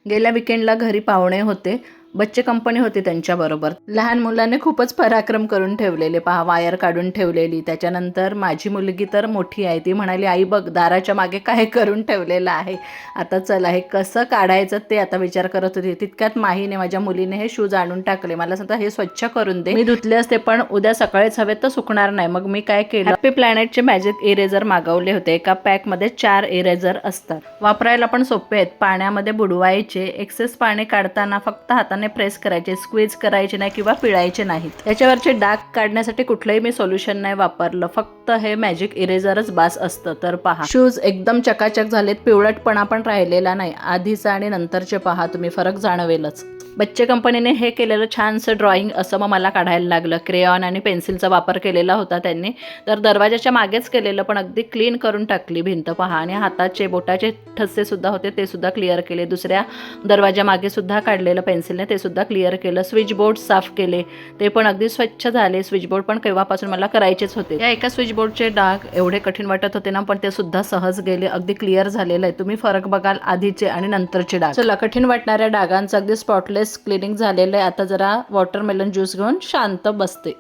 गेल्या विकेंडला घरी पाहुणे होते, बच्चे कंपनी होती त्यांच्याबरोबर. लहान मुलाने खूपच पराक्रम करून ठेवलेले पहा, वायर काढून ठेवलेली. त्याच्यानंतर माझी मुलगी तर मोठी आहे, ती म्हणाली आई बघ दाराच्या मागे काय करून ठेवलेलं आहे. आता चला हे कसं काढायचं ते आता विचार करत होती. तितक्यात माहीने माझ्या मुलीने हे शूज आणून टाकले. मला सांगता हे स्वच्छ करून दे, मी धुतले असते पण उद्या सकाळीच हवेत तर सुकणार नाही. मग मी काय केलं, हॅपी प्लॅनेटचे मॅजिक इरेझर मागवले होते. एका पॅकमध्ये 4 इरेझर असतात, वापरायला पण सोपे आहेत. पाण्यामध्ये बुडवायचे, एक्सेस पाणी काढताना फक्त हाताने प्रेस करायचे, स्क्वीज करायचे नाही किंवा पिळायचे नाहीत. त्याच्यावरचे डाग काढण्यासाठी कुठलंही मी सोल्युशन नाही वापरलं, फक्त हे मॅजिक इरेझरच बास असतं. तर पहा शूज एकदम चकाचक झालेत, पिवळटपणा पण राहिलेला नाही. आधीचा आणि नंतरचे पहा तुम्ही, फरक जाणवेलच. बच्चे कंपनीने हे केलेलं छानसं ड्रॉइंग असं मग मला काढायला लागलं. क्रेयॉन आणि पेन्सिलचा वापर केलेला होता त्यांनी, तर दरवाजाच्या मागेच केलेलं पण अगदी क्लीन करून टाकली भिंत पहा. आणि हाताचे बोटाचे ठसे सुद्धा होते ते सुद्धा क्लिअर केले. दुसऱ्या दरवाजा मागे सुद्धा काढलेलं पेन्सिलने ते सुद्धा क्लिअर केलं. स्विच बोर्ड साफ केले, ते पण अगदी स्वच्छ झाले. स्विच बोर्ड पण केव्हापासून मला करायचेच होते. या एका स्विच बोर्डचे डाग एवढे कठीण वाटत होते ना, पण ते सुद्धा सहज गेले, अगदी क्लिअर झालेलं आहे. तुम्ही फरक बघाल आधीचे आणि नंतरचे डाग. चला कठीण वाटणाऱ्या डागांचं अगदी स्पॉटलेस क्लिनिंग झालेलं आहे. आता जरा वॉटरमेलन ज्यूस घेऊन शांत बसते.